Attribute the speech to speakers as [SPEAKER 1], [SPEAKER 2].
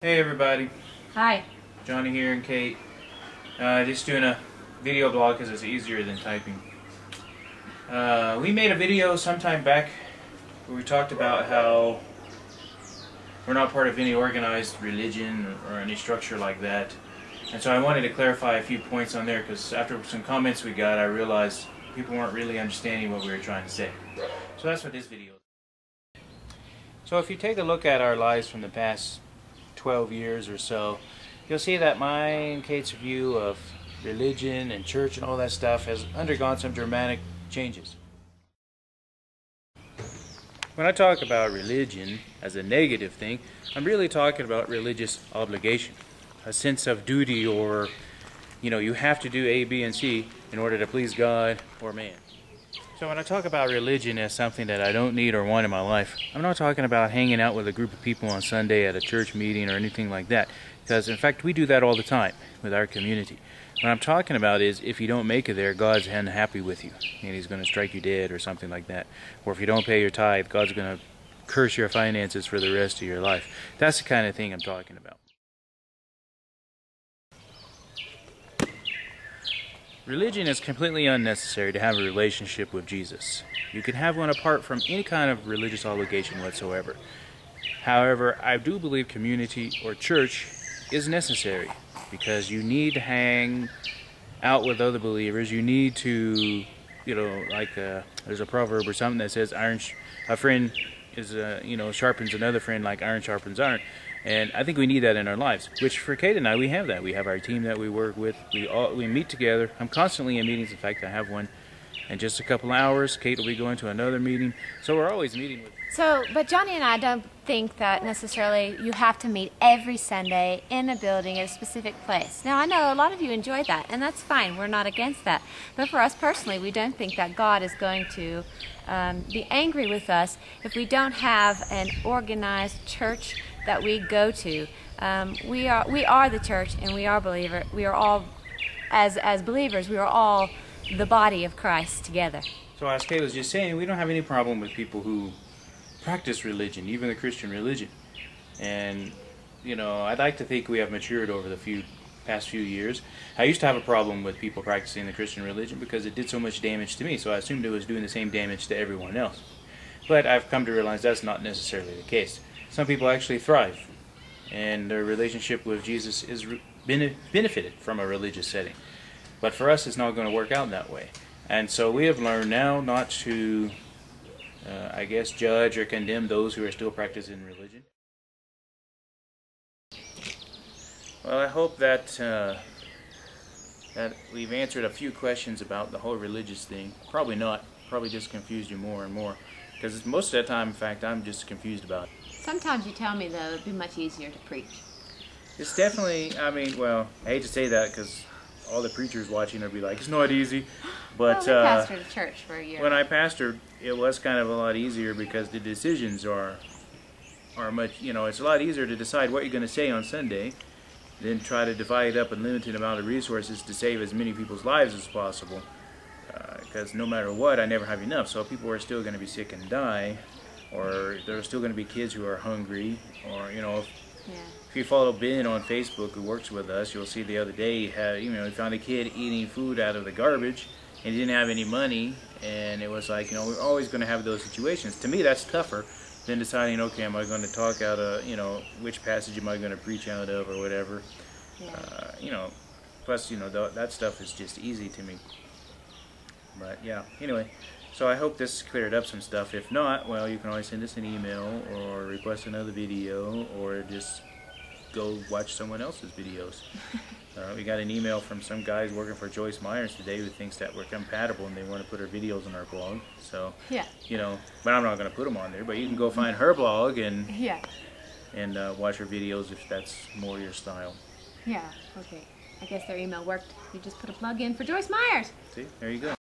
[SPEAKER 1] Hey everybody,
[SPEAKER 2] Hi.
[SPEAKER 1] Johnny here and Kate. Just doing a video blog because it's easier than typing. We made a video sometime back where we talked about how we're not part of any organized religion or any structure like that. And so I wanted to clarify a few points on there because after some comments we got, I realized people weren't really understanding what we were trying to say. So that's what this video is. So if you take a look at our lives from the past 12 years or so, you'll see that my and Kate's view of religion and church and all that stuff has undergone some dramatic changes. When I talk about religion as a negative thing, I'm really talking about religious obligation, a sense of duty, or you have to do A, B, and C in order to please God or man. So when I talk about religion as something that I don't need or want in my life, I'm not talking about hanging out with a group of people on Sunday at a church meeting or anything like that, because in fact we do that all the time with our community. What I'm talking about is if you don't make it there, God's unhappy with you and He's going to strike you dead or something like that. Or if you don't pay your tithe, God's going to curse your finances for the rest of your life. That's the kind of thing I'm talking about. Religion is completely unnecessary to have a relationship with Jesus. You can have one apart from any kind of religious obligation whatsoever. However, I do believe community or church is necessary because you need to hang out with other believers. You need to, there's a proverb or something that says a friend is, sharpens another friend like iron sharpens iron. And I think we need that in our lives, which for Kate and I, we have that. We have our team that we work with. We meet together. I'm constantly in meetings. In fact, I have one in just a couple hours. Kate will be going to another meeting. So we're always meeting with.
[SPEAKER 2] But Johnny and I don't think that necessarily you have to meet every Sunday in a building at a specific place. Now, I know a lot of you enjoy that, and that's fine. We're not against that. But for us personally, we don't think that God is going to be angry with us if we don't have an organized church that we go to. We are the church, and we are believer. We are all, as believers, we are all the body of Christ together.
[SPEAKER 1] So as Kate was just saying, we don't have any problem with people who practice religion, even the Christian religion. And I'd like to think we have matured over the past few years. I used to have a problem with people practicing the Christian religion because it did so much damage to me, so I assumed it was doing the same damage to everyone else. But I've come to realize that's not necessarily the case. Some people actually thrive, and their relationship with Jesus is benefited from a religious setting. But for us, it's not going to work out that way. And so we have learned now not to, judge or condemn those who are still practicing religion. Well, I hope that we've answered a few questions about the whole religious thing. Probably not. Probably just confused you more and more. Because most of the time, in fact, I'm just confused about it.
[SPEAKER 2] Sometimes you tell me, though, it'd be much easier to preach.
[SPEAKER 1] It's definitely, I hate to say that because all the preachers watching will be like, it's not easy. But
[SPEAKER 2] well, we pastored a church for a year.
[SPEAKER 1] When I pastored, it was kind of a lot easier because the decisions are much, it's a lot easier to decide what you're going to say on Sunday than try to divide up a limited amount of resources to save as many people's lives as possible. Because no matter what, I never have enough. So people are still going to be sick and die, or there are still going to be kids who are hungry, or if you follow Ben on Facebook who works with us, you'll see the other day he found a kid eating food out of the garbage and he didn't have any money, and it was like, we're always going to have those situations. To me, that's tougher than deciding, okay, am I going to talk out of, which passage am I going to preach out of or whatever. Yeah. Plus, that stuff is just easy to me. But yeah, anyway, so I hope this cleared up some stuff. If not, well, you can always send us an email or request another video, or just go watch someone else's videos. We got an email from some guys working for Joyce Myers today who thinks that we're compatible and they want to put her videos on our blog. So,
[SPEAKER 2] yeah.
[SPEAKER 1] But I'm not going to put them on there. But you can go find her blog and watch her videos if that's more your style.
[SPEAKER 2] Yeah, okay. I guess their email worked. You just put a plug in for Joyce Myers.
[SPEAKER 1] See, there you go.